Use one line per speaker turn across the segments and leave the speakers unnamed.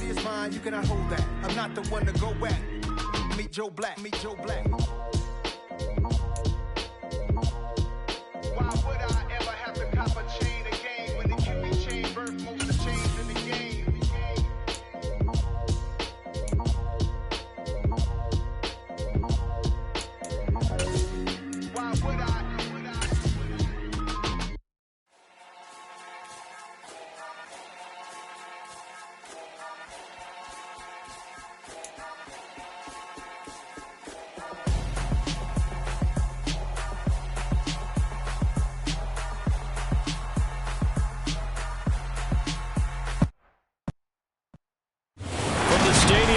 see is mine, you cannot hold that. I'm not the one to go back. Meet Joe Black, meet Joe Black. Why would I ever have to cop a chain again when the Cupid chain birthed most of the chains in the game? Why would I?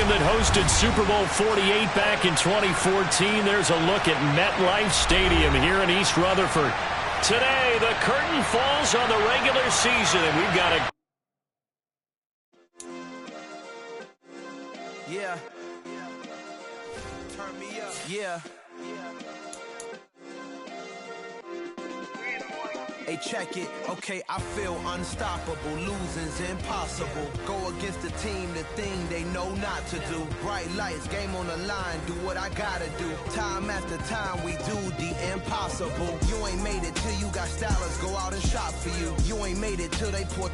That hosted Super Bowl 48 back in 2014. There's a look at MetLife Stadium here in East Rutherford. Today, the curtain falls on the regular season, and we've got a...
Yeah. Turn me up. Yeah. Hey, check it. Okay, I feel unstoppable. Losing's impossible. Go against the team, the thing they know not to do. Bright lights, game on the line, do what I gotta do. Time after time, we do the impossible. You ain't made it till you got stylers go out and shop for you. You ain't made it till they put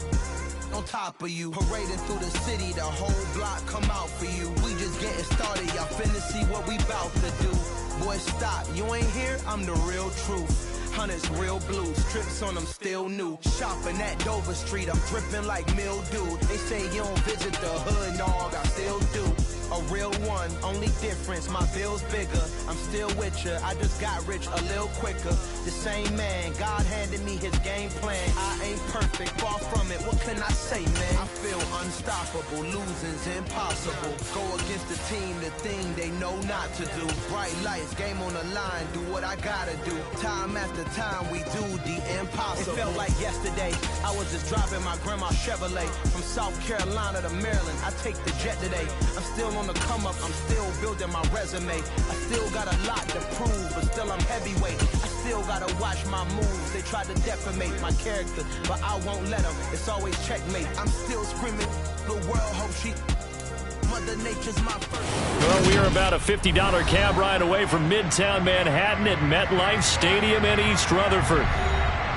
on top of you. Parading through the city, the whole block come out for you. We just getting started, y'all finna see what we bout to do. Boy, stop, you ain't here, I'm the real truth. Hunters, real blue, strips on them still new. Shopping at Dover Street, I'm dripping like mildew. They say you don't visit the hood, dog, I still do. A real one, only difference, my bill's bigger. I'm still with ya, I just got rich a little quicker. The same man, God handed me his game plan. I ain't perfect, far from it, what can I say, man? I feel unstoppable, losing's impossible. Go against the team, the thing they know not to do. Bright lights, game on the line, do what I gotta do. Time after time, we do the impossible. It felt like yesterday, I was just driving my grandma's Chevrolet from South Carolina to Maryland. I take the jet today. I'm still on the come up, I'm still building my resume. I still got a lot to prove, but still I'm heavyweight. I still gotta watch my moves. They tried to defamate my character, but I won't let them. It's always checkmate. I'm still screaming, the world hopes she... Mother Nature's my first.
Well, we are about a $50 cab ride away from Midtown Manhattan at MetLife Stadium in East Rutherford.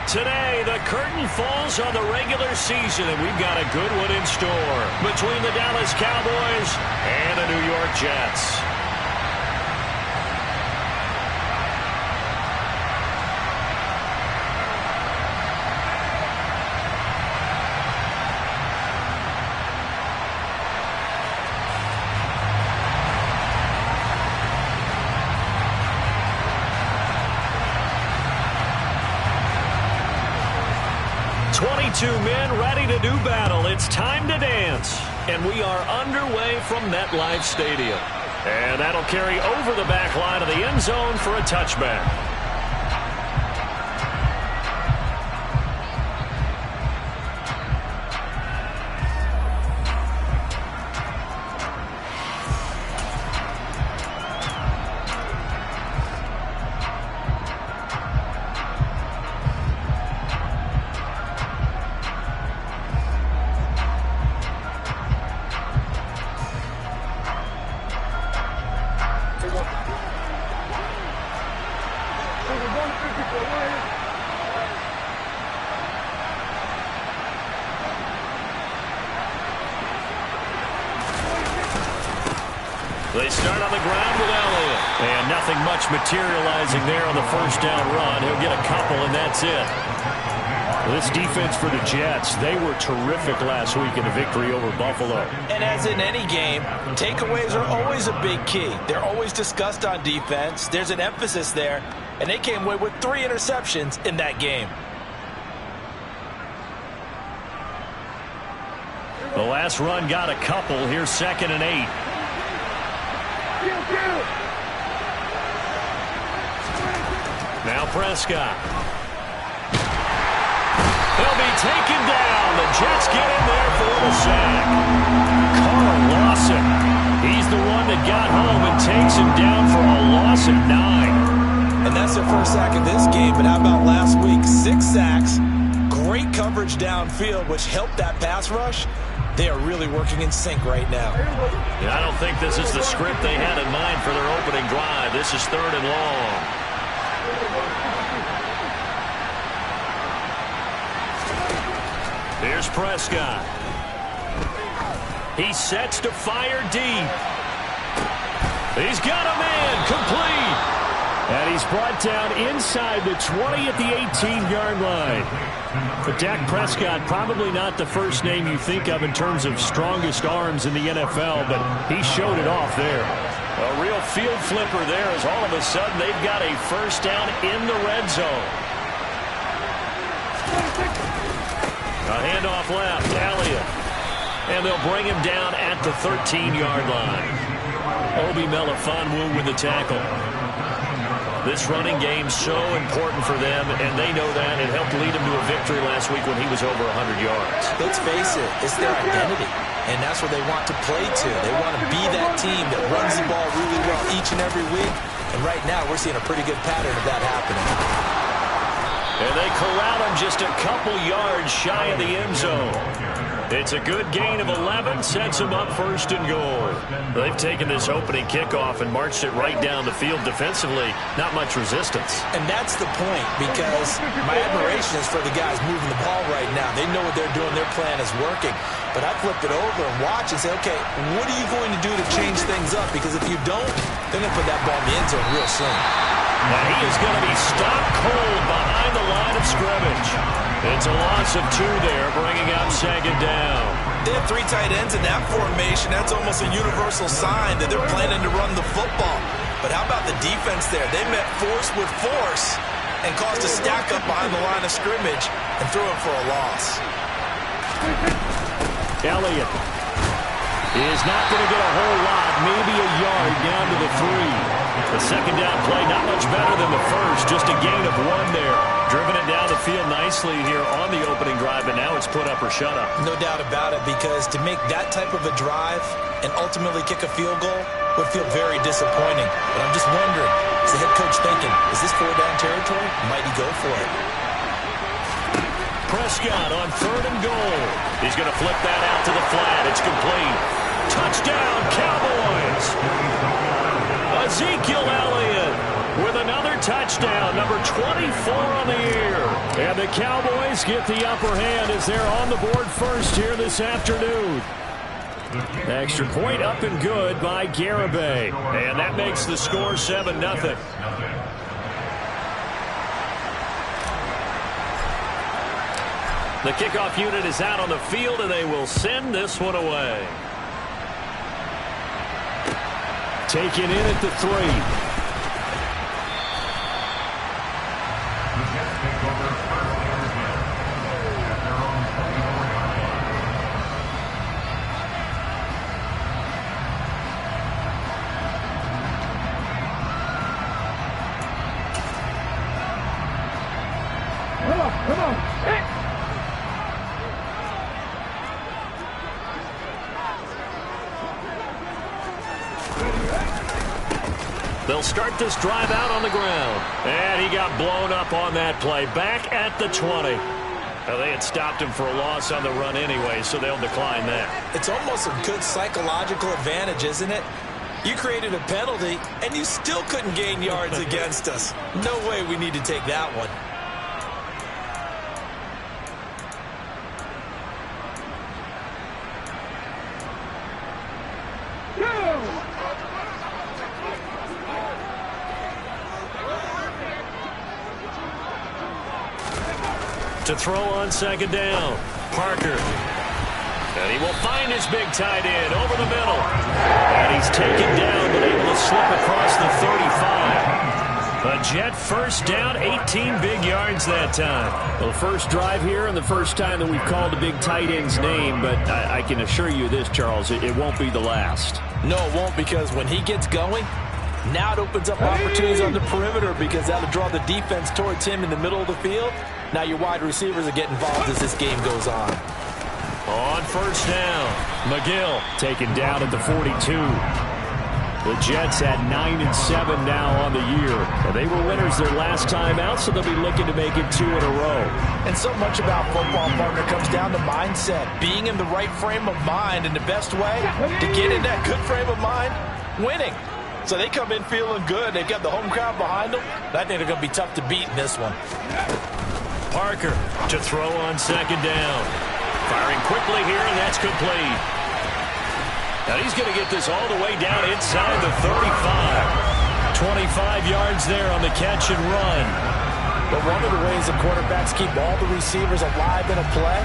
Today, the curtain falls on the regular season, and we've got a good one in store between the Dallas Cowboys and the New York Jets. Two men ready to do battle. It's time to dance. And we are underway from MetLife Stadium. And that'll carry over the back line of the end zone for a touchback. They start on the ground with Elliott. And nothing much materializing there on the first down run. He'll get a couple, and that's it. This defense for the Jets, they were terrific last week in a victory over Buffalo.
And as in any game, takeaways are always a big key. They're always discussed on defense. There's an emphasis there, and they came away with 3 interceptions in that game.
The last run got a couple. Here's 2nd and 8. Now Prescott. He'll be taken down. The Jets get in there for the sack. Carl Lawson. He's the one that got home and takes him down for a loss of 9.
And that's their first sack of this game. But how about last week? 6 sacks. great coverage downfield, which helped that pass rush. They are really working in sync right now.
Yeah, I don't think this is the script they had in mind for their opening drive. This is 3rd and long. Here's Prescott. He sets to fire deep. He's got a man, complete. And he's brought down inside the 20 at the 18-yard line. But Dak Prescott, probably not the first name you think of in terms of strongest arms in the NFL, but he showed it off there. A real field flipper there as all of a sudden they've got a first down in the red zone. A handoff left, Elliott. And they'll bring him down at the 13-yard line. Obi Melifonwu with the tackle. This running game's so important for them, and they know that. It helped lead them to a victory last week when he was over 100 yards.
Let's face it, it's their identity, and that's what they want to play to. They want to be that team that runs the ball really well each and every week, and right now we're seeing a pretty good pattern of that happening.
And they corral him just a couple yards shy of the end zone. It's a good gain of 11, sets them up 1st and goal. They've taken this opening kickoff and marched it right down the field defensively. Not much resistance.
And that's the point, because my admiration is for the guys moving the ball right now. They know what they're doing. Their plan is working. But I flip it over and watch and say, okay, what are you going to do to change things up? Because if you don't, they're going to put that ball in the end zone real soon.
And he is going to be stopped cold behind the line of scrimmage. It's a loss of 2 there, bringing up 2nd down.
They have 3 tight ends in that formation. That's almost a universal sign that they're planning to run the football. But how about the defense there? They met force with force and caused a stack up behind the line of scrimmage and threw it for a loss.
Elliott is not going to get a whole lot, maybe a yard down to the 3. The 2nd down play, not much better than the first, just a gain of 1 there. Driven it down the field nicely here on the opening drive, but now it's put up or shut up.
No doubt about it, because to make that type of a drive and ultimately kick a field goal would feel very disappointing. But I'm just wondering, is the head coach thinking, is this 4-down territory? Might he go for it?
Prescott on 3rd and goal. He's going to flip that out to the flat. It's complete. Touchdown, Cowboys! Ezekiel Elliott with another touchdown, number 24 on the year. And the Cowboys get the upper hand as they're on the board first here this afternoon. Extra point up and good by Garibay. And that makes the score 7-0. The kickoff unit is out on the field, and they will send this one away. Taken in at the 3.
Come on. Hey.
They'll start this drive out on the ground. And he got blown up on that play. Back at the 20. Well, they had stopped him for a loss on the run anyway, so they'll decline that.
It's almost a good psychological advantage, isn't it? You created a penalty, and you still couldn't gain yards against us. No way we need to take that one.
To throw on 2nd down, Parker. And he will find his big tight end over the middle. And he's taken down, but able to slip across the 35. A Jet first down, 18 big yards that time.
Well, first drive here and the first time that we've called a big tight end's name, but I can assure you this, Charles, it won't be the last.
No, it won't, because when he gets going, now it opens up opportunities on the perimeter, because that'll draw the defense towards him in the middle of the field. Now your wide receivers will get involved as this game goes on.
On first down, McGill taken down at the 42.
The Jets at 9-7 now on the year. And they were winners their last time out, so they'll be looking to make it 2 in a row.
And so much about football, partner, comes down to mindset. Being in the right frame of mind, and the best way to get in that good frame of mind, winning. So they come in feeling good. They've got the home crowd behind them. I think they're going to be tough to beat in this one.
Parker to throw on second down. Firing quickly here, and that's complete. Now he's going to get this all the way down inside the 35. 25 yards there on the catch and run.
But one of the ways the quarterbacks keep all the receivers alive in a play,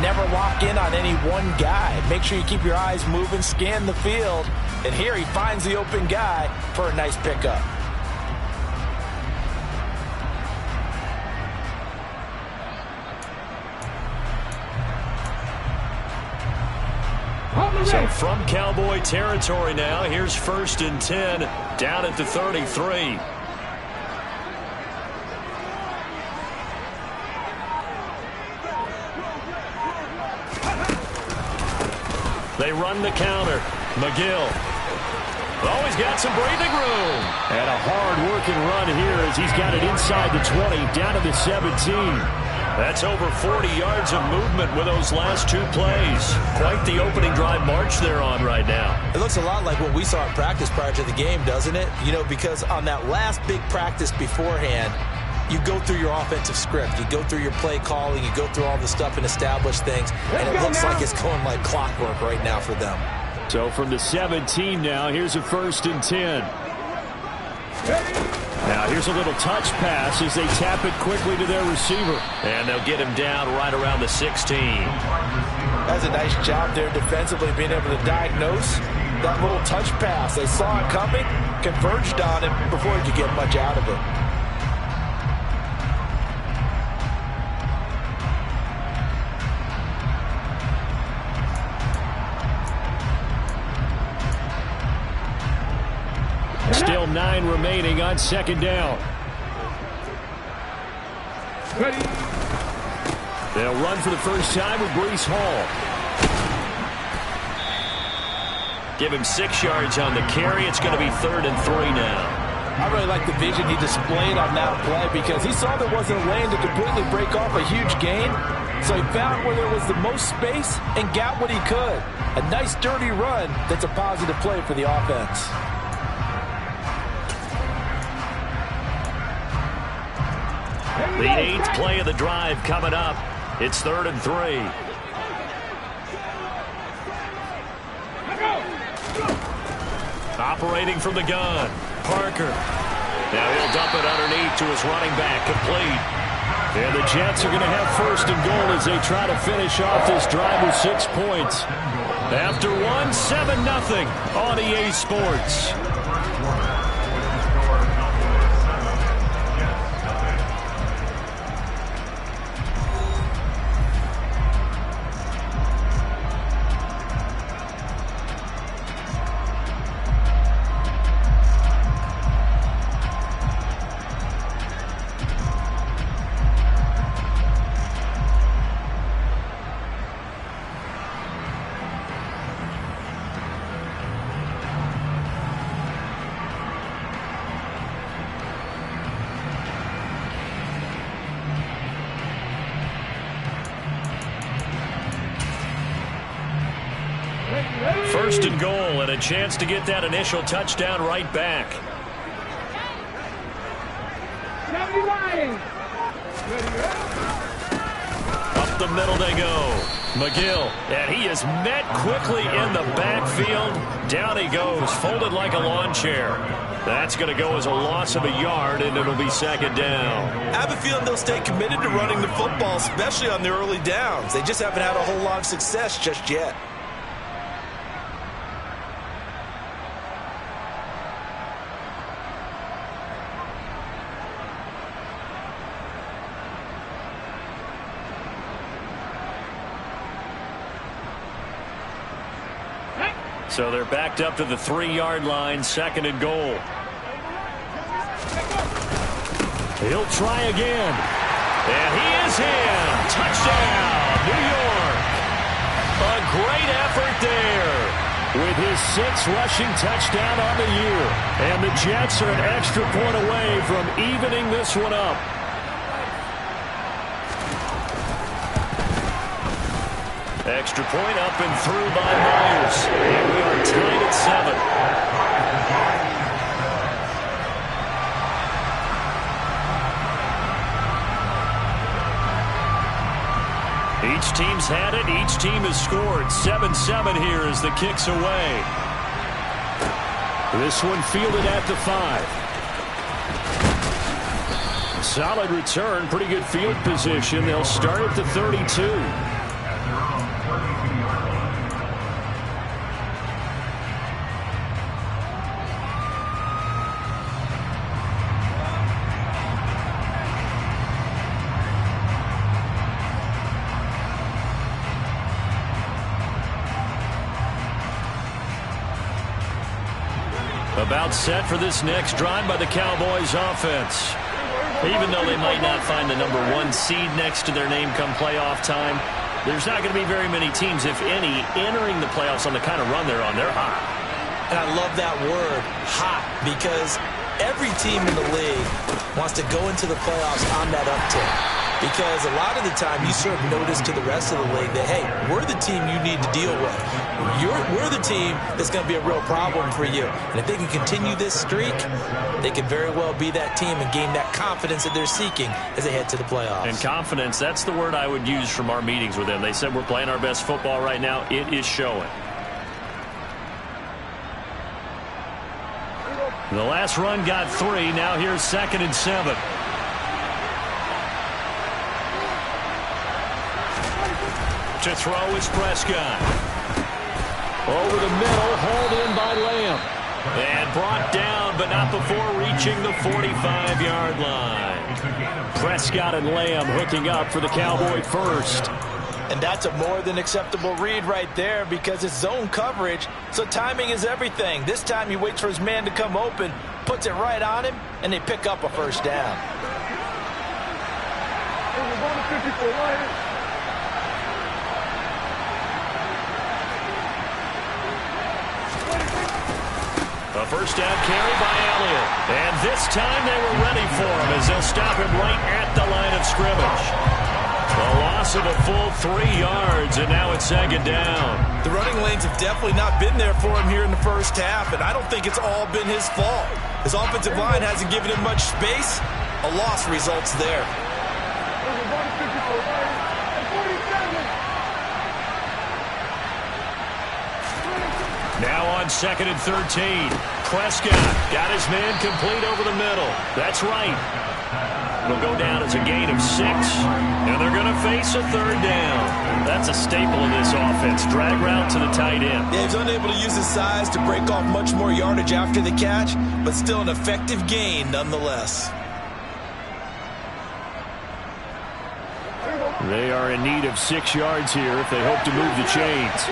never lock in on any one guy. Make sure you keep your eyes moving, scan the field. And here he finds the open guy for a nice pickup.
So from Cowboy territory now, here's 1st and 10 down at the 33. They run the counter. McGill. Oh, he's got some breathing room.
And a hard-working run here as he's got it inside the 20, down to the 17.
That's over 40 yards of movement with those last 2 plays. Quite the opening drive march they're on right now.
It looks a lot like what we saw in practice prior to the game, doesn't it? You know, because on that last big practice beforehand, you go through your offensive script. You go through your play calling. You go through all the stuff and establish things. And it looks like it's going like clockwork right now for them.
So from the 17 now, here's a 1st and 10. Now here's a little touch pass as they tap it quickly to their receiver.
And they'll get him down right around the 16.
That's a nice job there defensively, being able to diagnose that little touch pass. They saw it coming, converged on it before he could get much out of it.
Still 9 remaining on second down. They'll run for the first time with Breece Hall.
Give him 6 yards on the carry. It's going to be 3rd and 3 now.
I really like the vision he displayed on that play because he saw there wasn't a lane to completely break off a huge gain. So he found where there was the most space and got what he could. A nice dirty run that's a positive play for the offense.
The 8th play of the drive coming up. It's 3rd and 3. Operating from the gun. Parker. Now he'll dump it underneath to his running back. Complete.
And the Jets are going to have 1st and goal as they try to finish off this drive with 6 points.
After 1, 7-0 on EA Sports. First and goal, and a chance to get that initial touchdown right back. Up the middle they go. McGill, and he is met quickly in the backfield. Down he goes, folded like a lawn chair. That's going to go as a loss of a yard, and it'll be 2nd down.
I have a feeling they'll stay committed to running the football, especially on the early downs. They just haven't had a whole lot of success just yet.
So they're backed up to the 3-yard line, 2nd and goal.
He'll try again.
And he is in. Touchdown, New York. A great effort there.
With
his 6th rushing touchdown on the year. And the Jets are an extra point away from evening this one up. Extra point up and through by Myers. And we are tied at 7. Each team's had it. Each team has scored. 7-7 here as the kick's away. This one fielded at the 5. Solid return. Pretty good field position. They'll start at the 32. About set for this next drive by the Cowboys offense. Even though they might not find the number 1 seed next to their name come playoff time, there's not going to be very many teams, if any, entering the playoffs on the kind of run they're on. They're hot.
And I love that word, hot, because every team in the league wants to go into the playoffs on that uptick. Because a lot of the time you serve notice to the rest of the league that, hey, we're the team you need to deal with. We're the team that's going to be a real problem for you. And if they can continue this streak, they could very well be that team and gain that confidence that they're seeking as they head to the playoffs.
And confidence, that's the word I would use from our meetings with them. They said we're playing our best football right now. It is showing. The last run got 3. Now here's 2nd and 7. To throw is Prescott. Over the middle, hauled in by Lamb. And brought down, but not before reaching the 45-yard line. Prescott and Lamb hooking up for the Cowboy first.
And that's a more than acceptable read right there because it's zone coverage, so timing is everything. This time he waits for his man to come open, puts it right on him, and they pick up a first down.
A first down carry by Elliott. And this time they were ready for him as they'll stop him right at the line of scrimmage. A loss of a full 3 yards, and now it's 2nd down.
The running lanes have definitely not been there for him here in the first half, and I don't think it's all been his fault. His offensive line hasn't given him much space. A loss results there.
Now on 2nd and 13. Prescott got his man complete over the middle. That's right. It'll go down as a gain of 6, and they're going to face a 3rd down. That's a staple of this offense. Drag route to the tight end.
Yeah, he's unable to use his size to break off much more yardage after the catch, but still an effective gain nonetheless.
They are in need of 6 yards here if they hope to move the chains.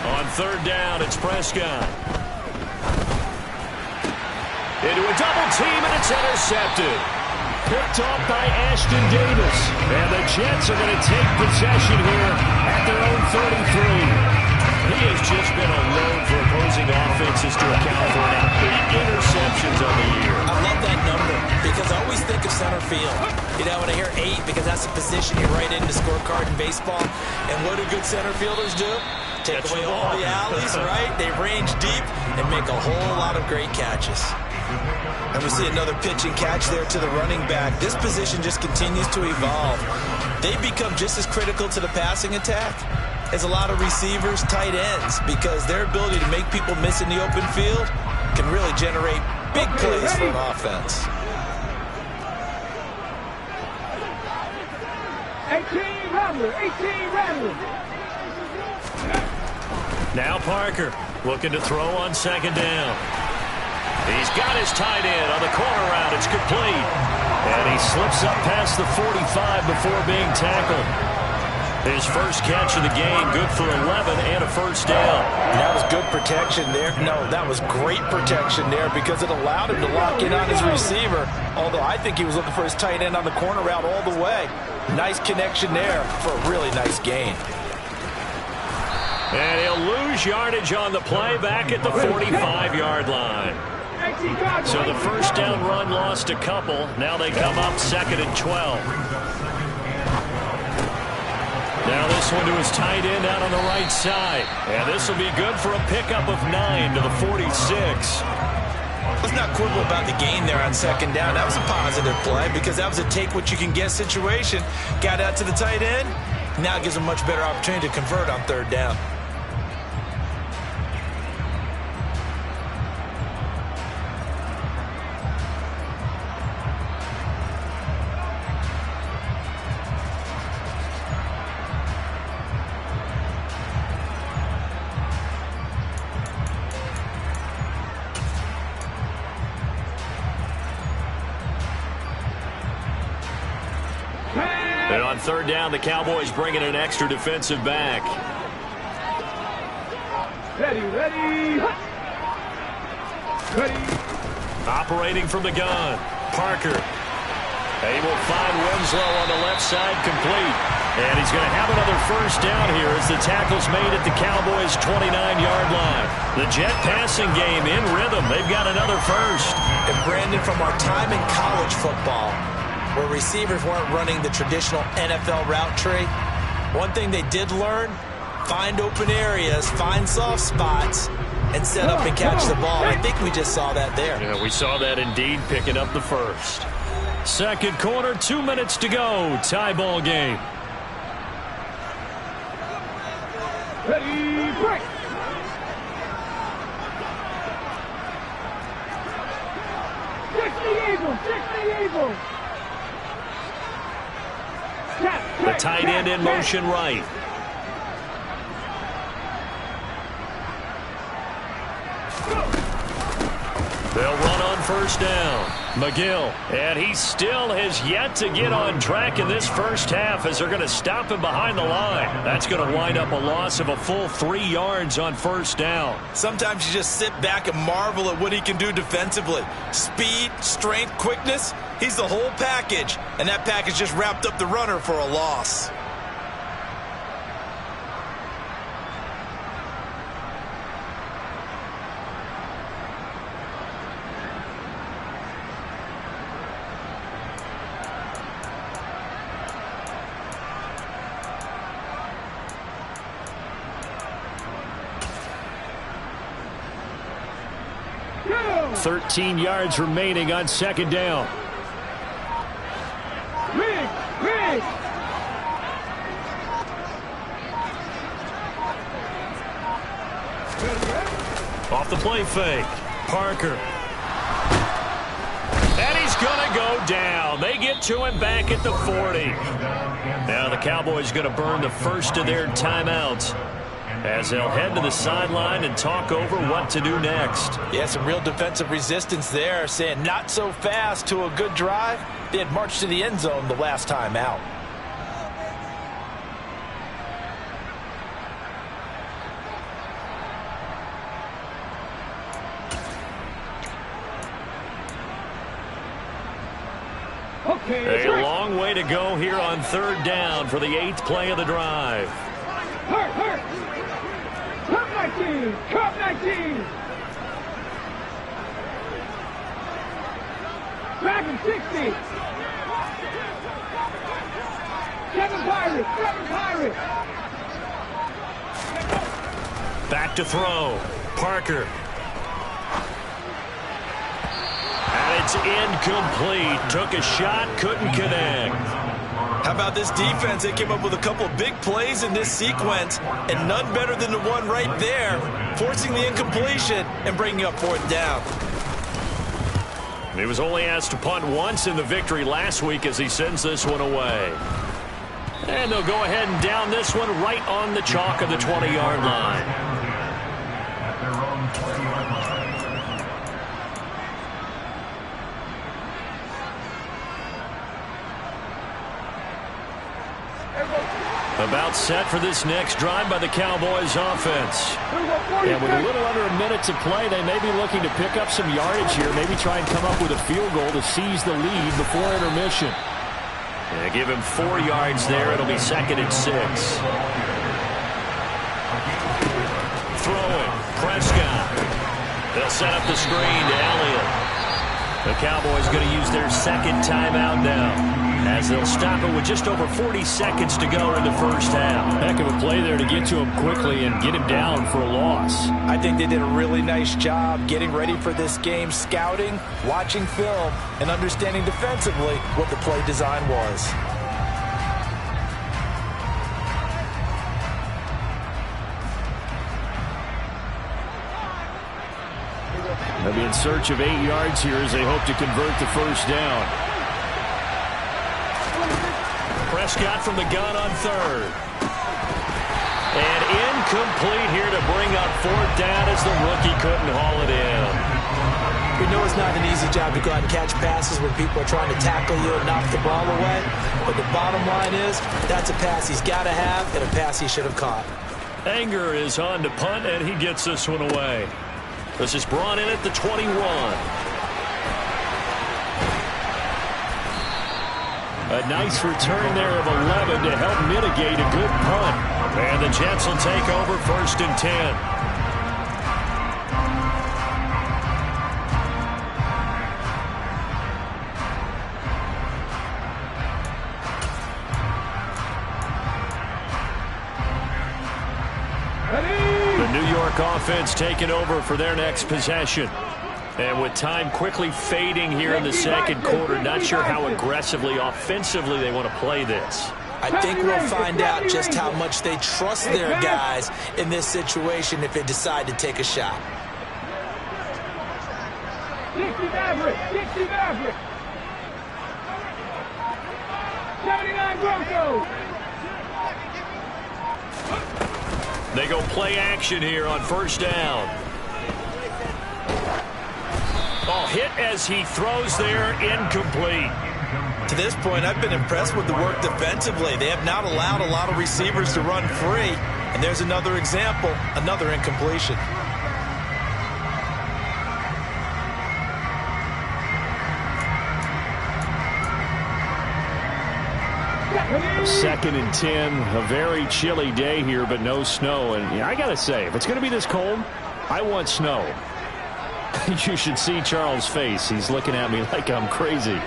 On 3rd down, it's Prescott. Into a double team, and it's intercepted. Picked off by Ashton Davis. And the Jets are going to take possession here at their own 33. He has just been a load for opposing offenses to account for now 8 interceptions on the year.
I love that number because I always think of center field. You know, when I hear 8, because that's the position you write in the scorecard in baseball. And what do good center fielders do? Take away all the alleys, right? They range deep and make a whole lot of great catches. And we see another pitch and catch there to the running back. This position just continues to evolve. They become just as critical to the passing attack as a lot of receivers, tight ends, because their ability to make people miss in the open field can really generate big plays for an offense.
18 Rattler, 18 Rattler.
Now Parker looking to throw on 2nd down. He's got his tight end on the corner route. It's complete. And he slips up past the 45 before being tackled. His first catch of the game, good for 11 and a first down.
And that was good protection there. No, that was great protection there because it allowed him to lock in on his receiver, although I think he was looking for his tight end on the corner route all the way. Nice connection there for a really nice gain.
And he'll lose yardage on the play back at the 45-yard line. So the first down run lost a couple. Now they come up 2nd and 12. Now this one to his tight end out on the right side. And this will be good for a pickup of 9 to the 46.
Let's not quibble about the gain there on 2nd down. That was a positive play because that was a take-what-you-can-get situation. Got out to the tight end. Now it gives him a much better opportunity to convert on 3rd down.
And on 3rd down, the Cowboys bring in an extra defensive back.
Ready.
Operating from the gun, Parker. Able to find Winslow on the left side, complete. And he's going to have another first down here as the tackle's made at the Cowboys' 29-yard line. The jet passing game in rhythm. They've got another first.
And Brandon, from our time in college football, where receivers weren't running the traditional NFL route tree, one thing they did learn, find open areas, find soft spots, and set up and catch the ball. I think we just saw that there.
Yeah, we saw that indeed, picking up the first. 2nd quarter, 2 minutes to go. Tie ball game.
Ready, break. Six the Eagles.
The tight end in motion right. They'll run on first down. McGill. And he still has yet to get on track in this first half as they're going to stop him behind the line. That's going to wind up a loss of a full 3 yards on first down.
Sometimes you just sit back and marvel at what he can do defensively. Speed, strength, quickness. He's the whole package. And that package just wrapped up the runner for a loss.
Go.
13 yards remaining on 2nd down.
Rig.
Off the play fake. Parker. And he's going to go down. They get to him back at the 40. Now the Cowboys going to burn the first of their timeouts as they'll head to the sideline and talk over what to do next.
Yeah, some real defensive resistance there, saying not so fast to a good drive. They had marched to the end zone the last time out.
A long way to go here on 3rd down for the 8th play of the drive.
Hurt. Cup 19. Back in 60. Seven Pirates.
Back to throw. Parker. And it's incomplete. Took a shot, couldn't connect.
How about this defense? They came up with a couple of big plays in this sequence, and none better than the one right there, forcing the incompletion and bringing up 4th down.
He was only asked to punt once in the victory last week as he sends this one away. And they'll go ahead and down this one right on the chalk of the 20-yard line. About set for this next drive by the Cowboys offense. And with a little under a minute to play, they may be looking to pick up some yardage here, maybe try and come up with a field goal to seize the lead before intermission. Yeah, give him 4 yards there. It'll be 2nd and 6. Throwing. Prescott. They'll set up the screen to Elliott. The Cowboys going to use their 2nd timeout now, as they'll stop it with just over 40 seconds to go in the first half.
Heck of a play there to get to him quickly and get him down for a loss.
I think they did a really nice job getting ready for this game, scouting, watching film, and understanding defensively what the play design was.
They'll be in search of 8 yards here as they hope to convert the first down.
Prescott from the gun on 3rd. And incomplete here to bring up 4th down as the rookie couldn't haul it in.
We know it's not an easy job to go out and catch passes when people are trying to tackle you and knock the ball away. But the bottom line is, that's a pass he's got to have and a pass he should have caught.
Anger is on to punt, and he gets this one away. This is brought in at the 21. A nice return there of 11 to help mitigate a good punt. And the Jets will take over 1st and 10. New York offense taking over for their next possession. And with time quickly fading here in the 2nd quarter, not sure how aggressively, offensively they want to play this.
I think we'll find out just how much they trust their guys in this situation if they decide to take a shot.
60 Maverick, 60 Maverick. 79 Broncos.
They go play action here on 1st down. Oh, hit as he throws there, incomplete.
To this point, I've been impressed with the work defensively. They have not allowed a lot of receivers to run free. And there's another example, another incompletion.
2nd and 10, a very chilly day here, but no snow. And I got to say, if it's going to be this cold, I want snow. You should see Charles' face. He's looking at me like I'm crazy.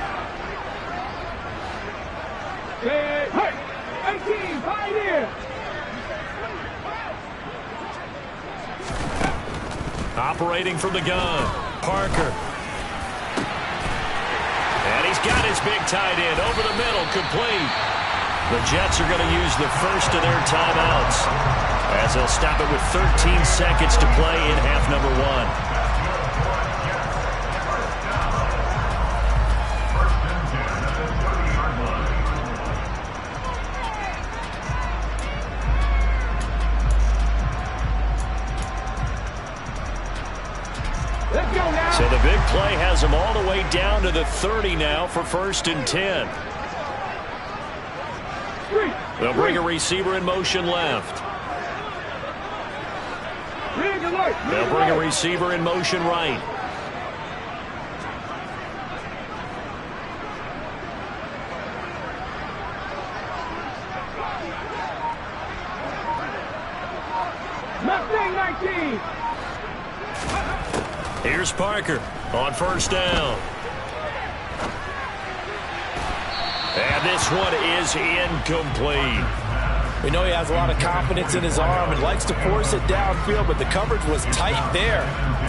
Hey, 18, Pioneer.
Operating from the gun, Parker. And he's got his big tight end over the middle, complete. The Jets are going to use the first of their timeouts as they'll stop it with 13 seconds to play in half number 1. So the big play has them all the way down to the 30 now for 1st and 10. They'll bring a receiver in motion left. They'll bring a receiver in motion right.
Mustang 19.
Here's Parker on 1st down. And this one is incomplete.
We know he has a lot of confidence in his arm and likes to force it downfield, but the coverage was tight there.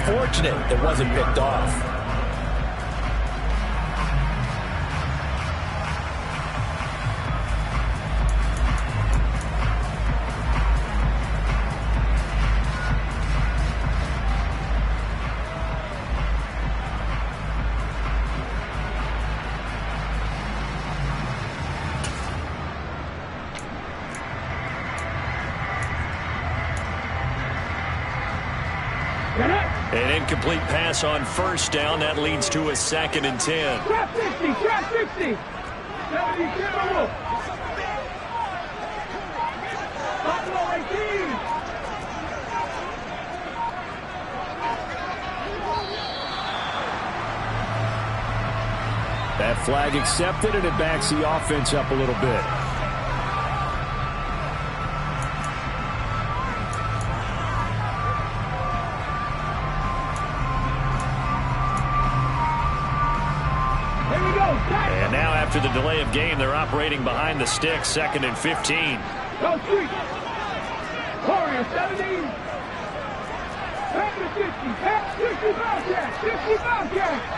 Fortunate it wasn't picked off.
An incomplete pass on 1st down. That leads to a 2nd and 10.
Trap 60, trap 60. 72.
That flag accepted, and it backs the offense up a little bit.
And now after the delay of game, they're operating behind the sticks, 2nd and 15.
Go street. Warrior 70. Back to 50. Back 50 Bobcat. 50 Bobcat.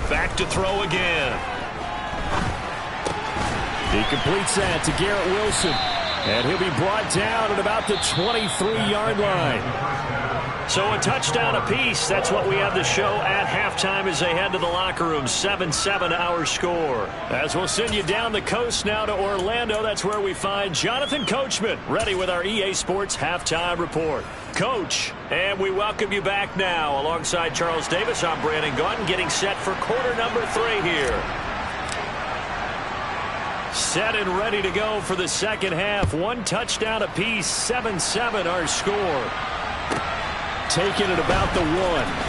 Back to throw again.
He completes that to Garrett Wilson. And he'll be brought down at about the 23-yard line.
So a touchdown apiece. That's what we have to show at halftime as they head to the locker room. 7-7 our score. As we'll send you down the coast now to Orlando. That's where we find Jonathan Coachman ready with our EA Sports halftime report. Coach, and we welcome you back now. Alongside Charles Davis, I'm Brandon Gaudin, getting set for quarter number 3 here. Set and ready to go for the second half. 1 touchdown apiece. 7-7 our score. Taken at about the 1.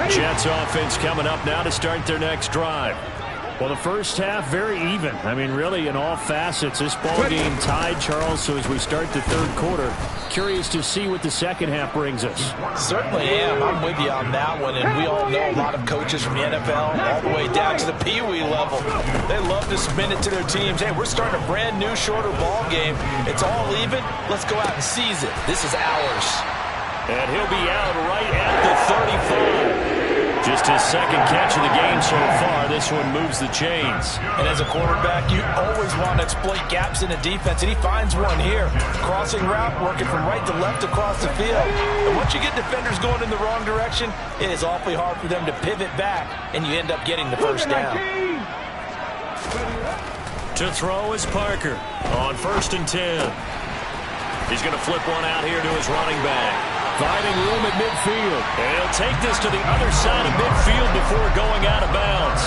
Jets offense coming up now to start their next drive.
Well, the first half, very even. I mean, really, in all facets, this ball game tied, Charles. So as we start the third quarter, curious to see what the second half brings us.
Certainly am. I'm with you on that one. And we all know a lot of coaches from the NFL all the way down to the Pee Wee level. They love to spin it to their teams. Hey, we're starting a brand new, shorter ball game. It's all even. Let's go out and seize it. This is ours.
And he'll be out right at the 35. Just his second catch of the game so far. This one moves the chains.
And as a quarterback, you always want to exploit gaps in the defense, and he finds one here. Crossing route, working from right to left across the field. And once you get defenders going in the wrong direction, it is awfully hard for them to pivot back, and you end up getting the first down.
To throw is Parker on 1st and 10. He's going to flip one out here to his running back.
Finding room at midfield.
And he'll take this to the other side of midfield before going out of bounds.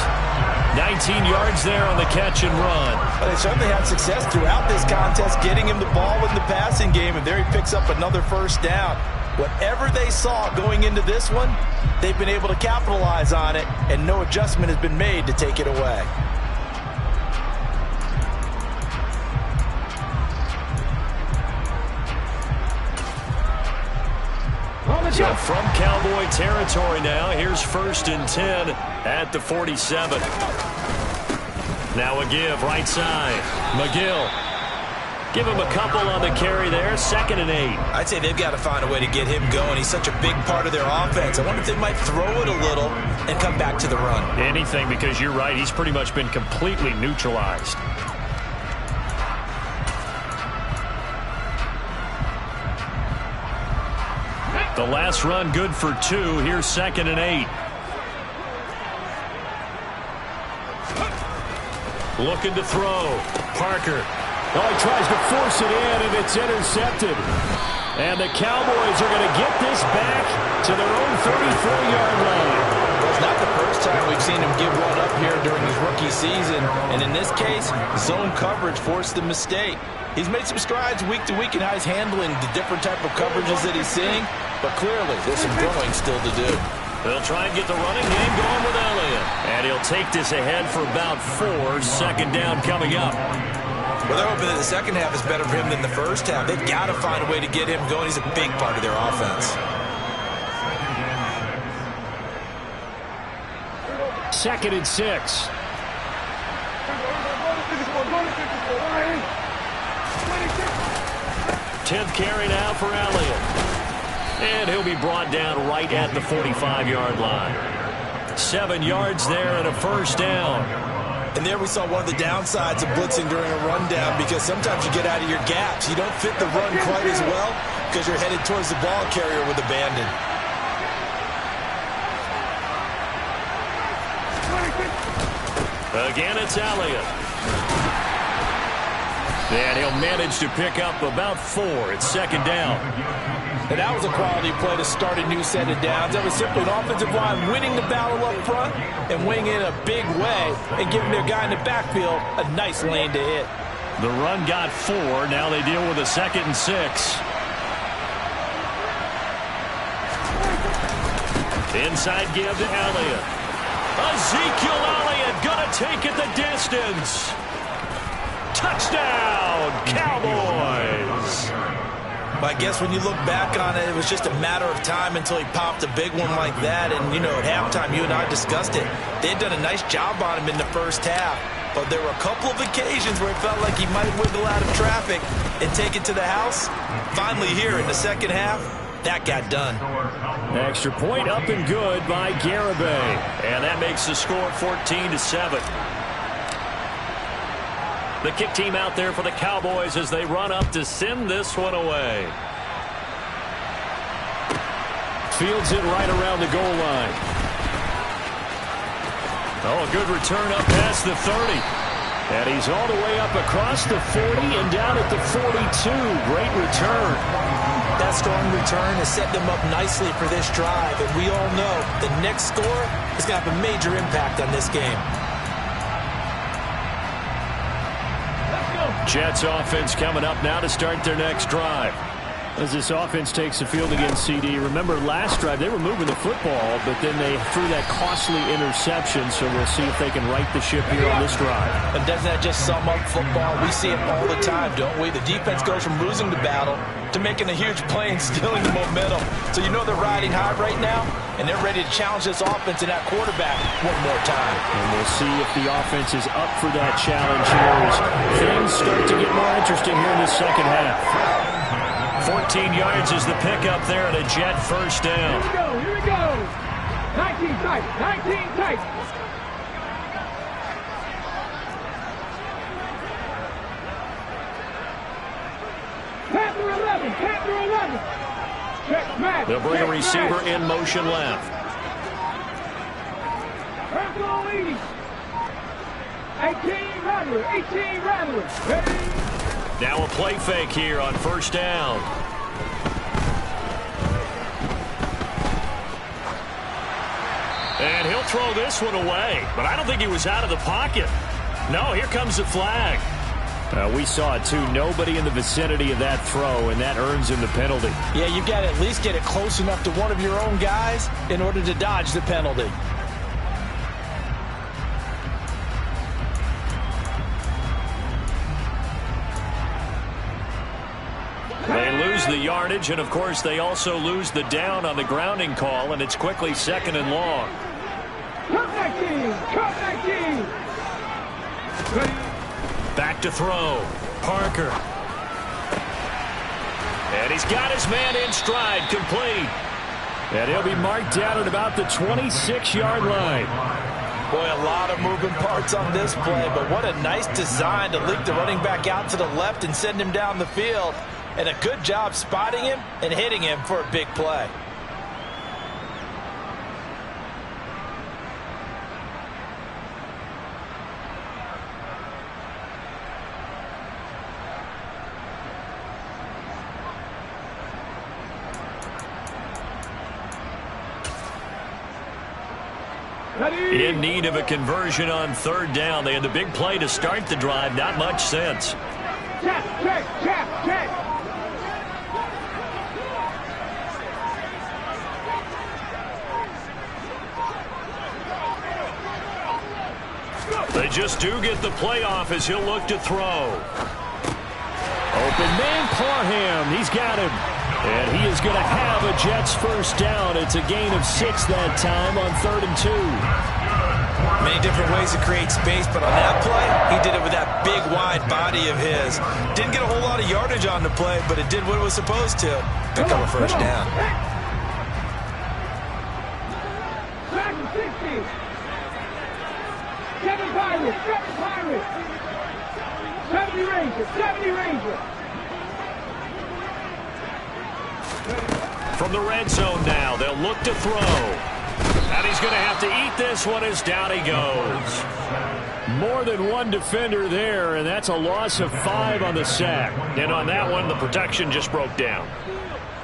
19 yards there on the catch and run.
Well, they certainly had success throughout this contest, getting him the ball in the passing game, and there he picks up another first down. Whatever they saw going into this one, they've been able to capitalize on it, and no adjustment has been made to take it away.
So from Cowboy territory now, here's 1st and 10 at the 47. Now a give right side. McGill. Give him a couple on the carry there. 2nd and 8.
I'd say they've got to find a way to get him going. He's such a big part of their offense. I wonder if they might throw it a little and come back to the run.
Anything, because you're right. He's pretty much been completely neutralized. The last run good for 2. Here's 2nd and 8. Looking to throw. Parker.
Oh, he tries to force it in, and it's intercepted. And the Cowboys are going to get this back to their own 34-yard line.
Well, it's not the first time we've seen him give one up here during his rookie season. And in this case, zone coverage forced the mistake. He's made some strides week to week in how he's handling the different type of coverages that he's seeing. But clearly, there's some growing still to do.
They'll try and get the running game going with Elliott. And he'll take this ahead for about 4. 2nd down coming up.
Well, they're hoping that the second half is better for him than the first half. They've got to find a way to get him going. He's a big part of their offense.
2nd and 6.
10th carry now for Elliott. And he'll be brought down right at the 45-yard line. 7 yards there and a first down.
And there we saw one of the downsides of blitzing during a rundown, because sometimes you get out of your gaps. You don't fit the run quite as well because you're headed towards the ball carrier with abandon.
Again, it's Elliott. And he'll manage to pick up about 4. It's second down.
And that was a quality play to start a new set of downs. That was simply an offensive line winning the battle up front and winning in a big way and giving their guy in the backfield a nice lane to hit.
The run got 4. Now they deal with a 2nd and 6. Inside give to Elliott. Ezekiel Elliott gonna take it the distance. Touchdown, Cowboys.
But I guess when you look back on it, it was just a matter of time until he popped a big one like that. And, you know, at halftime, you and I discussed it. They had done a nice job on him in the first half. But there were a couple of occasions where it felt like he might wiggle out of traffic and take it to the house. Finally here in the second half, that got done.
Extra point up and good by Garibay. And that makes the score 14-7. The kick team out there for the Cowboys as they run up to send this one away. Fields it right around the goal line. Oh, a good return up past the 30. And he's all the way up across the 40 and down at the 42. Great return.
That strong return has set them up nicely for this drive. And we all know the next score is going to have a major impact on this game.
Jets offense coming up now to start their next drive. As this offense takes the field against CD. Remember last drive they were moving the football, but then they threw that costly interception, so we'll see if they can right the ship here on this drive.
And doesn't that just sum up football? We see it all the time, don't we? The defense goes from losing the battle to making a huge play and stealing the momentum. So you know they're riding high right now, and they're ready to challenge this offense and that quarterback one more time.
And we'll see if the offense is up for that challenge here as things start to get more interesting here in the second half. 14 yards is the pickup there at a Jet first down.
Here we go. 19 tight, 19 tight. Panther 11, Panther 11. Check Madden.
They'll bring a receiver in motion left.
Panther 80. 18 Rattler, 18 Rattler. Ready?
Now a play fake here on first down. And he'll throw this one away, but I don't think he was out of the pocket. No, here comes the flag. We saw it too. Nobody in the vicinity of that throw, and that earns him the penalty.
Yeah, you've got to at least get it close enough to one of your own guys in order to dodge the penalty.
They lose the yardage, and of course they also lose the down on the grounding call, and it's quickly second and long. Back to throw. Parker. And he's got his man in stride, complete. And he'll be marked down at about the 26-yard line.
Boy, a lot of moving parts on this play, but what a nice design to leak the running back out to the left and send him down the field. And a good job spotting him and hitting him for a big play.
In need of a conversion on third down. They had the big play to start the drive. Not much sense.
Check.
They just do get the playoff as he'll look to throw. Open man, Parham. He's got him. And he is going to have a Jets first down. It's a gain of 6 that time on 3rd and 2.
Many different ways to create space, but on that play, he did it with that big, wide body of his. Didn't get a whole lot of yardage on the play, but it did what it was supposed to. Pick up a first down.
Second 60. 7-5. Pirates, 7 Pirates. 70 Rangers, 70 Rangers.
From the red zone now, they'll look to throw. And he's going to have to eat this one as down he goes.
More than one defender there, and that's a loss of 5 on the sack.
And on that one, the protection just broke down.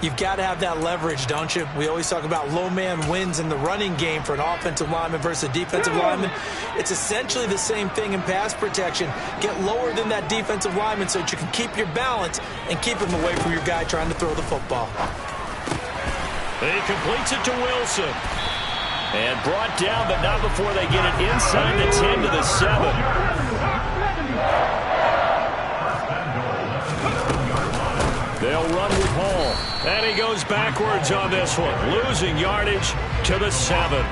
You've got to have that leverage, don't you? We always talk about low man wins in the running game for an offensive lineman versus a defensive lineman. It's essentially the same thing in pass protection. Get lower than that defensive lineman so that you can keep your balance and keep him away from your guy trying to throw the football.
He completes it to Wilson. And brought down, but not before they get it inside the 10 to the 7. They'll run with Hall. And he goes backwards on this one, losing yardage to the 7.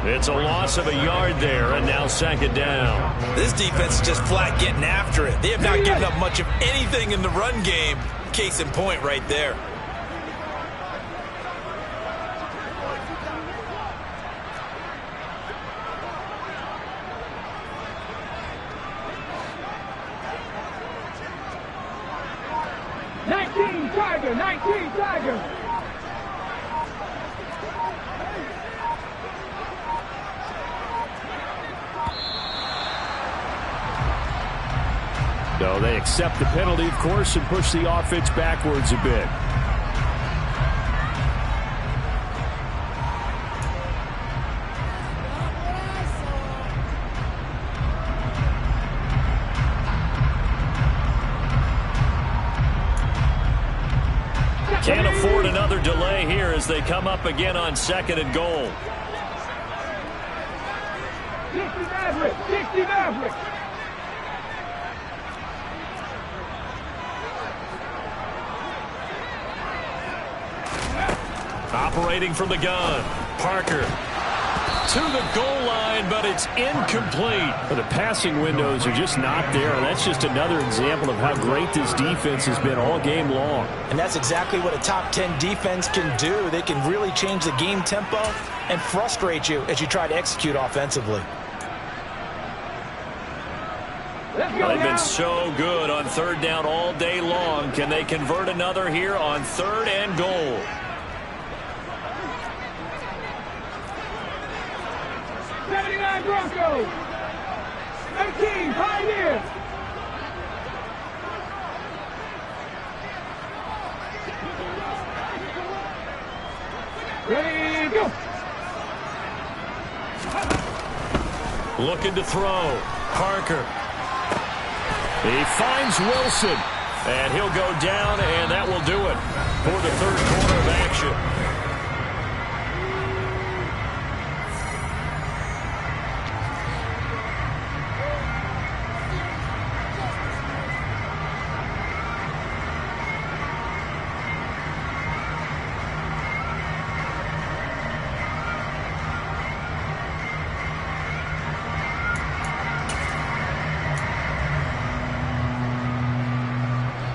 It's a loss of a yard there, and now 2nd down.
This defense is just flat getting after it. They have not given up much of anything in the run game. Case in point right there.
Tiger, 19 Tiger.
No, they accept the penalty, of course, and push the offense backwards a bit.
Can't afford another delay here as they come up again on 2nd and goal.
60 Maverick, 60 Maverick.
Operating from the gun, Parker to the goal line, but it's incomplete.
But the passing windows are just not there, and that's just another example of how great this defense has been all game long.
And that's exactly what a top 10 defense can do. They can really change the game tempo and frustrate you as you try to execute offensively.
They've been so good on 3rd down all day long. Can they convert another here on 3rd and goal?
Broncos, 18 Pioneers. Ready, go.
Looking to throw. Parker. He finds Wilson. And he'll go down, and that will do it for the 3rd quarter of action.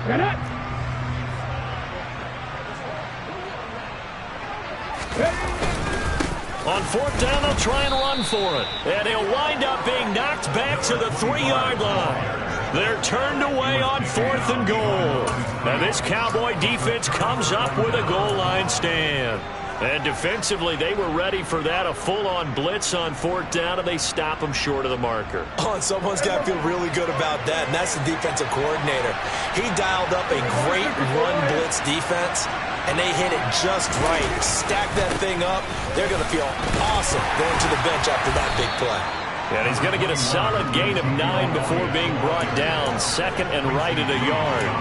Get it.
On 4th down, they'll try and run for it. And he'll wind up being knocked back to the 3-yard line. They're turned away on 4th and goal. And this Cowboy defense comes up with a goal line stand. And defensively, they were ready for that, a full-on blitz on 4th down, and they stop them short of the marker.
Oh, and someone's got to feel really good about that, and that's the defensive coordinator. He dialed up a great run blitz defense, and they hit it just right. Stack that thing up. They're going to feel awesome going to the bench after that big play.
And he's going to get a solid gain of 9 before being brought down. 2nd and right at a yard.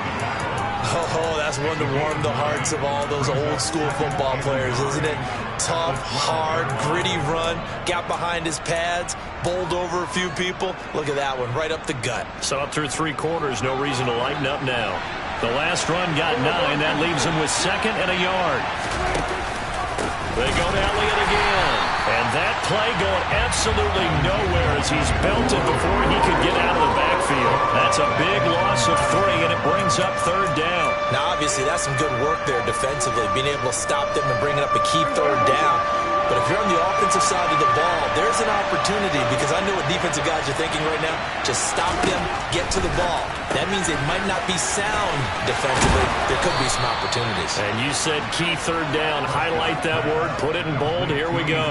Oh, that's one to warm the hearts of all those old school football players, isn't it? Tough, hard, gritty run. Got behind his pads, bowled over a few people. Look at that one, right up the gut.
So up through 3 quarters, no reason to lighten up now. The last run got 9. That leaves him with 2nd and a yard. They go to Elliott again. And that play going absolutely nowhere as he's belted before he could get out of the backfield. That's a big loss of 3, and it brings up 3rd down.
Now, obviously, that's some good work there defensively, being able to stop them and bringing up a key 3rd down. But if you're on the offensive side of the ball, there's an opportunity, because I know what defensive guys are thinking right now. Just stop them, get to the ball. That means they might not be sound defensively. There could be some opportunities.
And you said key third down. Highlight that word. Put it in bold. Here we go.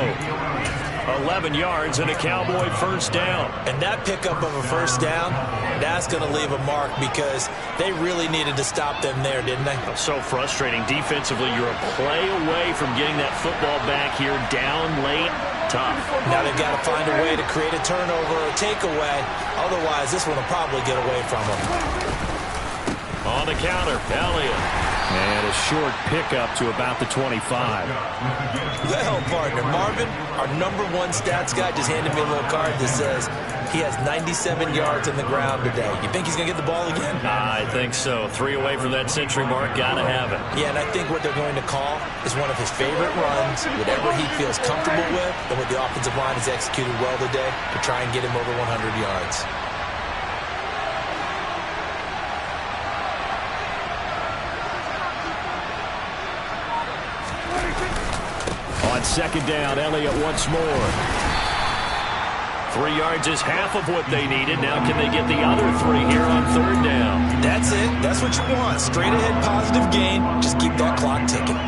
11 yards and a Cowboy first down.
And that pickup of a first down, that's going to leave a mark, because they really needed to stop them there, didn't they?
So frustrating. Defensively, you're a play away from getting that football back here. Down late, tough.
Now they've got to find a way to create a turnover or a takeaway. Otherwise, this one will probably get away from them.
On the counter, Elliott.
And a short pickup to about the 25.
Well, partner, Marvin, our #1 stats guy, just handed me a little card that says he has 97 yards on the ground today. You think he's going to get the ball again?
I think so. 3 away from that century mark. Got to have it.
Yeah, and I think what they're going to call is one of his favorite runs, whatever he feels comfortable with, and what the offensive line has executed well today to try and get him over 100 yards.
On second down, Elliott once more.
3 yards is half of what they needed. Now can they get the other 3 here on third down?
That's it. That's what you want. Straight ahead positive gain. Just keep that clock ticking.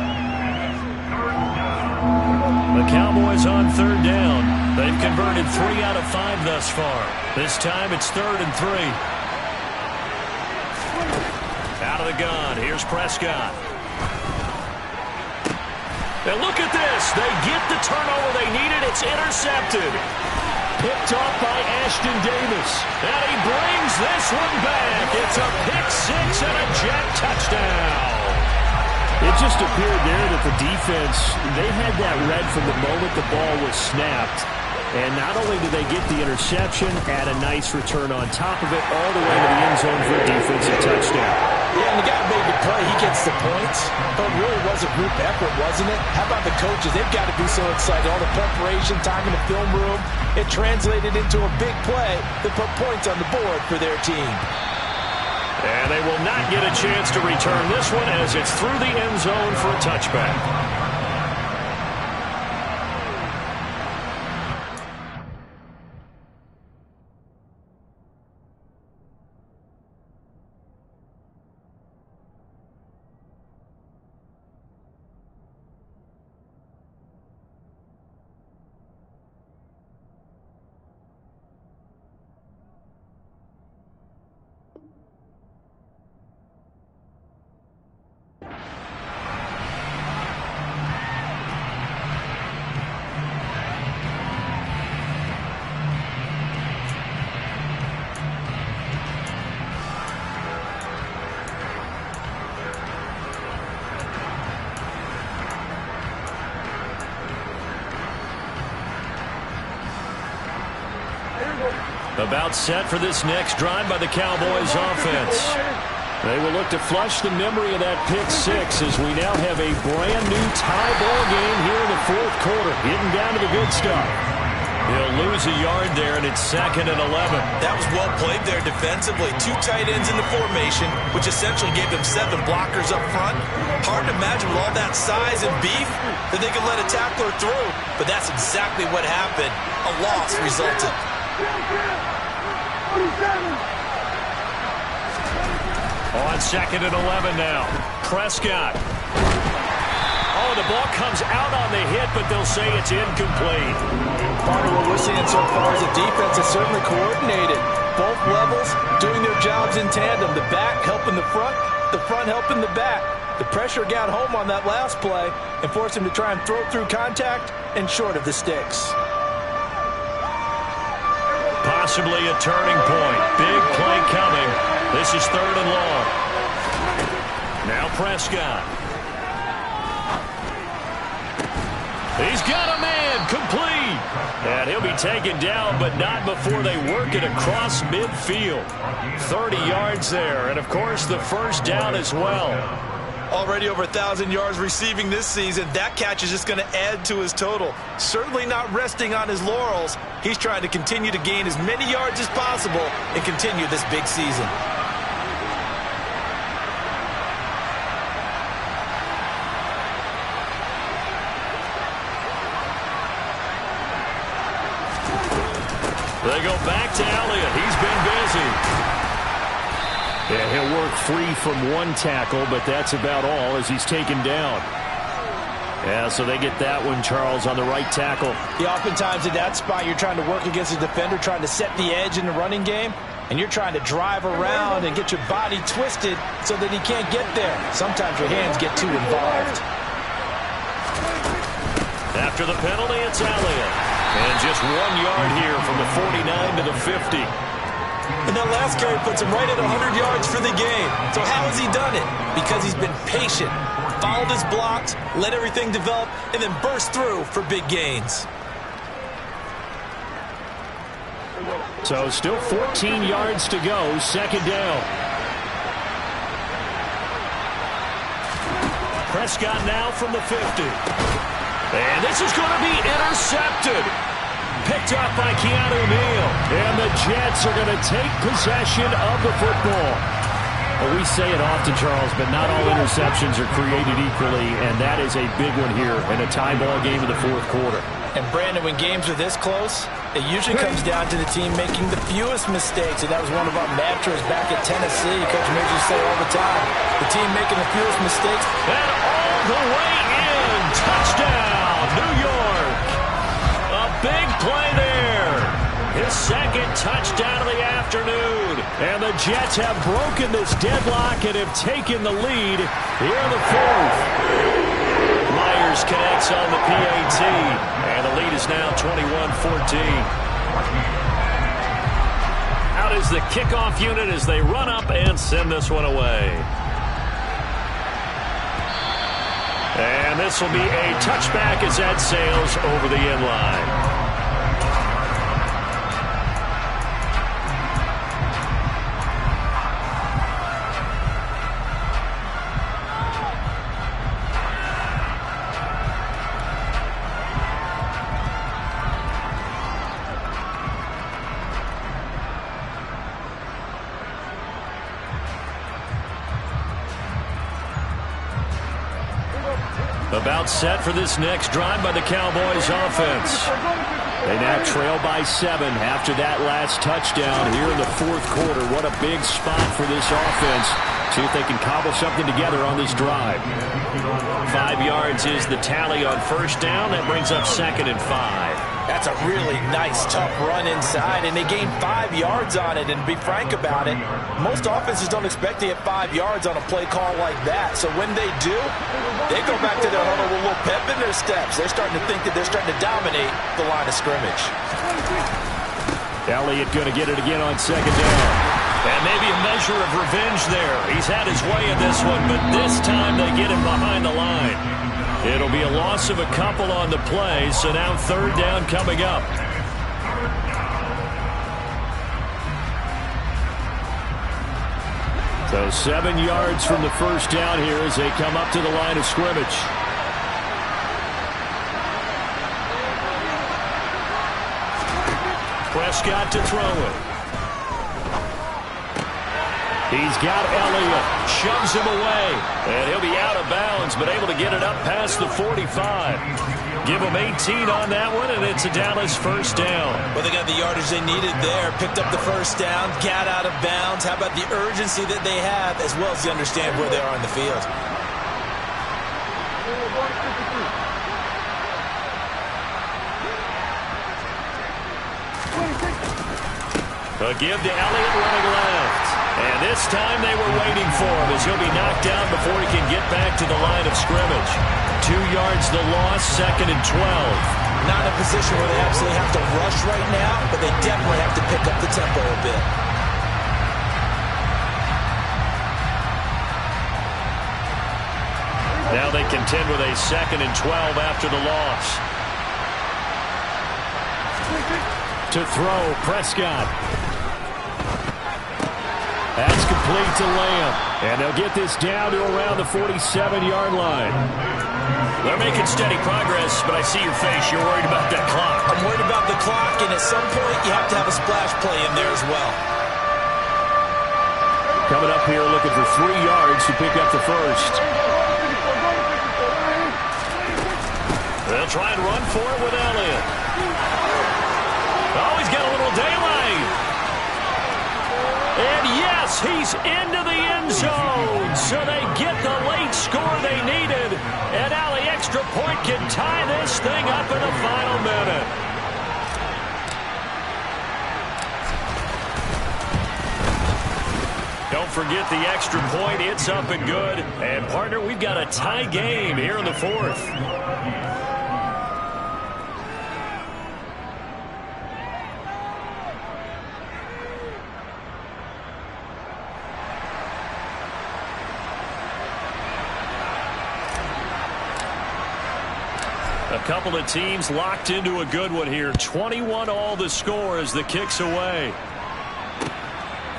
The Cowboys on third down. They've converted 3 out of 5 thus far. This time it's 3rd and 3. Out of the gun. Here's Prescott. And look at this. They get the turnover they needed. It's intercepted. Picked off by Ashton Davis. And he brings this one back. It's a pick 6 and a jet touchdown.
It just appeared there that the defense, they had that read from the moment the ball was snapped. And not only did they get the interception, add a nice return on top of it, all the way to the end zone for a defensive touchdown.
Yeah, and the guy made the play. He gets the points. But it really was a group effort, wasn't it? How about the coaches? They've got to be so excited. All the preparation, time in the film room, it translated into a big play that put points on the board for their team.
And they will not get a chance to return this one as it's through the end zone for a touchback. About set for this next drive by the Cowboys offense. They will look to flush the memory of that pick 6 as we now have a brand new tie ball game here in the 4th quarter. Getting down to the good stuff. He'll lose a yard there, and it's 2nd and 11.
That was well played there defensively. 2 tight ends in the formation, which essentially gave them 7 blockers up front. Hard to imagine with all that size and beef that they could let a tackler through. But that's exactly what happened. A loss resulted.
On 2nd and 11 now. Prescott. Oh, the ball comes out on the hit, but they'll say it's incomplete.
Part of what we're seeing so far is the defense is certainly coordinated. Both levels doing their jobs in tandem. The back helping the front helping the back. The pressure got home on that last play and forced him to try and throw through contact and short of the sticks.
Possibly a turning point. Big play coming. This is 3rd and long. Now Prescott. He's got a man. Complete. And he'll be taken down, but not before they work it across midfield. 30 yards there. And, of course, the first down as well.
Already over 1,000 yards receiving this season. That catch is just going to add to his total. Certainly not resting on his laurels. He's trying to continue to gain as many yards as possible and continue this big season.
They go back to Elliott. He's been busy.
Yeah, he'll work free from one tackle, but that's about all as he's taken down. Yeah, so they get that one, Charles, on the right tackle.
Yeah, oftentimes in that spot, you're trying to work against a defender, trying to set the edge in the running game, and you're trying to drive around and get your body twisted so that he can't get there. Sometimes your hands get too involved.
After the penalty, it's Elliott. And just 1 yard here from the 49 to the 50.
And that last carry puts him right at 100 yards for the game. So how has he done it? Because he's been patient, followed his blocks, let everything develop, and then burst through for big gains.
So still 14 yards to go, second down.
Prescott now from the 50. And this is going to be intercepted. Picked up by Keanu Neal.
And the Jets are going to take possession of the football. Well, we say it often, Charles, but not all interceptions are created equally, and that is a big one here in a tie ball game in the fourth quarter.
And, Brandon, when games are this close, it usually comes down to the team making the fewest mistakes, and that was one of our mantras back at Tennessee. Coach Midge used to say all the time, the team making the fewest mistakes.
And all the way in. Touchdown, New York. A big play there. His second touchdown of the afternoon.
And the Jets have broken this deadlock and have taken the lead here in the fourth.
Myers connects on the PAT. And the lead is now 21-14. Out is the kickoff unit as they run up and send this one away. And this will be a touchback as that sails over the end line. About set for this next drive by the Cowboys offense.
They now trail by 7 after that last touchdown here in the fourth quarter. What a big spot for this offense. See if they can cobble something together on this drive.
5 yards is the tally on first down. That brings up 2nd and 5.
That's a really nice, tough run inside, and they gained 5 yards on it. And to be frank about it, most offenses don't expect to get 5 yards on a play call like that. So when they do, they go back to their huddle with a little pep in their steps. They're starting to think that they're starting to dominate the line of scrimmage.
Elliott going to get it again on second down.
And maybe a measure of revenge there. He's had his way in this one, but this time they get him behind the line. It'll be a loss of a couple on the play, so now third down coming up.
So 7 yards from the first down here as they come up to the line of scrimmage.
Prescott to throw it.
He's got Elliott.
Shoves him away. And he'll be out of bounds, but able to get it up past the 45. Give him 18 on that one, and it's a Dallas first down.
Well, they got the yardage they needed there. Picked up the first down, got out of bounds. How about the urgency that they have, as well as they understand where they are on the field?
A give to Elliott running left. And this time they were waiting for him as he'll be knocked down before he can get back to the line of scrimmage. 2 yards the loss, 2nd and 12.
Not in a position where they absolutely have to rush right now, but they definitely have to pick up the tempo a bit.
Now they contend with a 2nd and 12 after the loss.
To throw, Prescott. That's complete to Lamb. And they'll get this down to around the 47-yard line.
They're making steady progress, but I see your face. You're worried about that clock.
I'm worried about the clock, and at some point you have to have a splash play in there as well.
Coming up here looking for 3 yards to pick up the first.
They'll try and run for it with Elliott. Oh, he's got a little daylight. And yes, he's into the end zone. So they get the late score they needed. And now the extra point can tie this thing up in the final minute. Don't forget the extra point. It's up and good. And, partner, we've got a tie game here in the fourth. A couple of teams locked into a good one here. 21 all the score as the kick's away.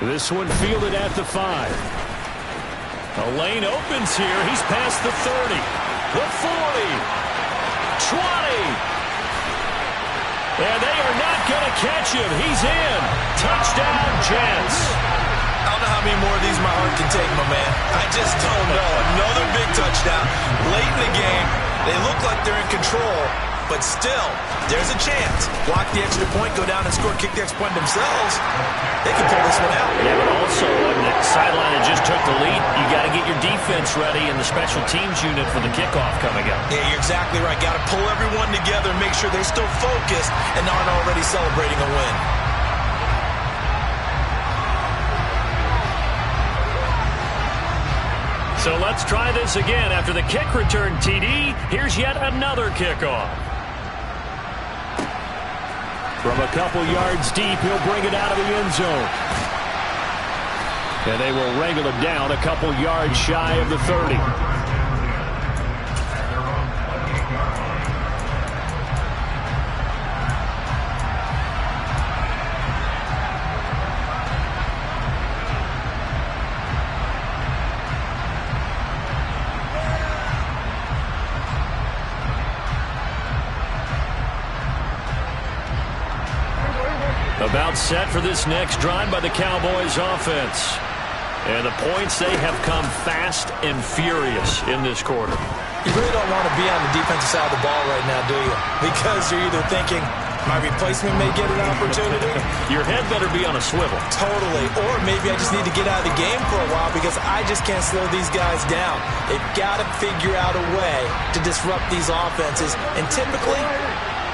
This one fielded at the 5. A lane opens here. He's past the 30. The 40. 20. And they are not going to catch him. He's in. Touchdown, Jets.
I don't know how many more of these my heart can take, my man. I just don't know. Another big touchdown late in the game. They look like they're in control, but still, there's a chance. Block the extra point, go down and score, kick the extra point themselves. They can pull this one out.
Yeah, but also on the sideline that just took the lead, you got to get your defense ready in the special teams unit for the kickoff coming up.
Yeah, you're exactly right. Got to pull everyone together and make sure they're still focused and aren't already celebrating a win.
So let's try this again. After the kick return TD, here's yet another kickoff.
From a couple yards deep, he'll bring it out of the end zone. And they will wrangle it down a couple yards shy of the 30.
About set for this next drive by the Cowboys offense. And the points, they have come fast and furious in this quarter.
You really don't want to be on the defensive side of the ball right now, do you? Because you're either thinking, my replacement may get an opportunity.
Your head better be on a swivel.
Totally. Or maybe I just need to get out of the game for a while because I just can't slow these guys down. They've got to figure out a way to disrupt these offenses. And typically,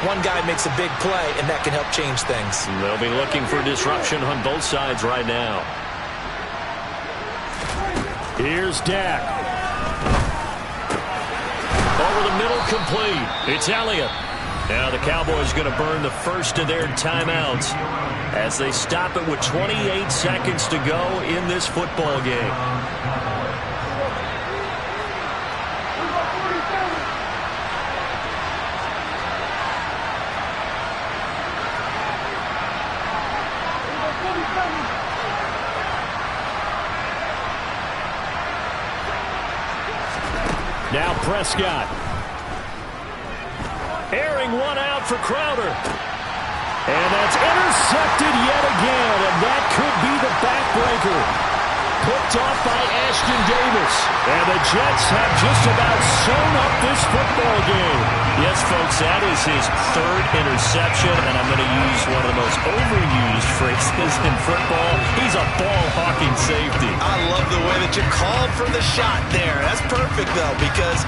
one guy makes a big play, and that can help change things.
They'll be looking for disruption on both sides right now.
Here's Dak.
Over the middle, complete. It's Elliott. Now the Cowboys going to burn the first of their timeouts as they stop it with 28 seconds to go in this football game.
Now Prescott.
Airing one out for Crowder.
And that's intercepted yet again, and that could be the backbreaker. Picked off by Ashton Davis. And the Jets have just about sewn up this football game.
Yes, folks, that is his third interception, and I'm going to use one of the most overused phrases in football. He's a ball-hawking safety.
I love the way that you called for the shot there. That's perfect, though, because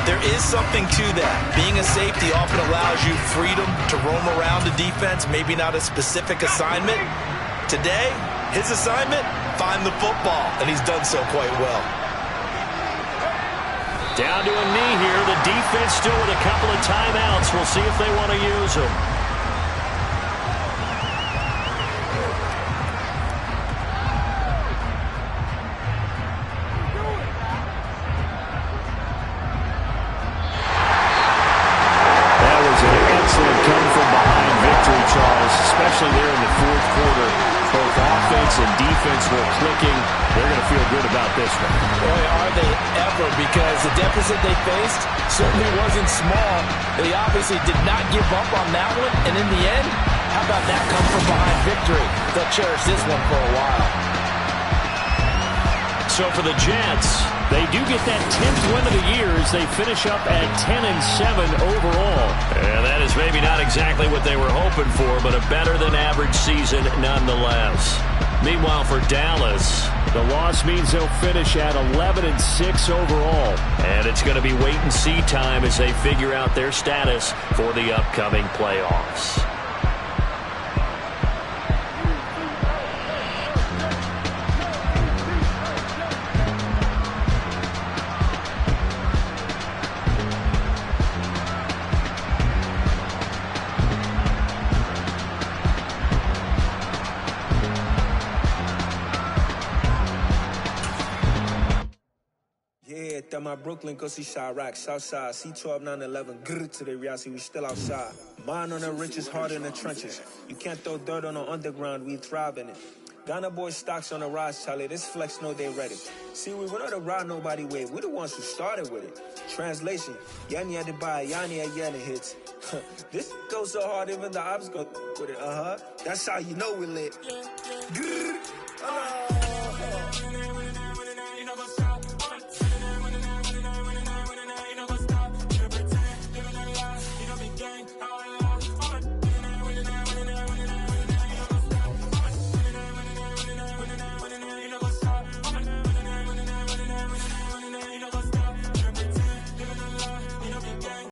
there is something to that. Being a safety often allows you freedom to roam around the defense, maybe not a specific assignment. Today, his assignment, find the football, and he's done so quite well.
Down to a knee here. The defense still with a couple of timeouts. We'll see if they want to use them.
That was an excellent come-from-behind victory, Charles, especially there in the fourth quarter. Both offense and defense were clicking. They're going to feel good about this one.
Boy, are they ever, because the deficit they faced certainly wasn't small. They obviously did not give up on that one, and in the end, how about that come-from-behind victory? They'll cherish this one for a while.
So for the Jets, they do get that 10th win of the year as they finish up at 10-7 overall. And that is maybe not exactly what they were hoping for, but a better-than-average season nonetheless. Meanwhile, for Dallas,
the loss means they'll finish at 11-6 overall.
And it's going to be wait-and-see time as they figure out their status for the upcoming playoffs.
My Brooklyn, go see Chirac, Southside, C12, 911, grrr to the reality, we still outside. Mine on the richest, heart in the trenches. You can't throw dirt on the underground, we thrive in it. Ghana boys stocks on the rise, Charlie, this flex know they ready. See, we went on the ride nobody with, we the ones who started with it. Translation, Yanni had to buy, Yanni at Yanni hits. This goes so hard, even the ops go with it, That's how you know we lit. Grrr.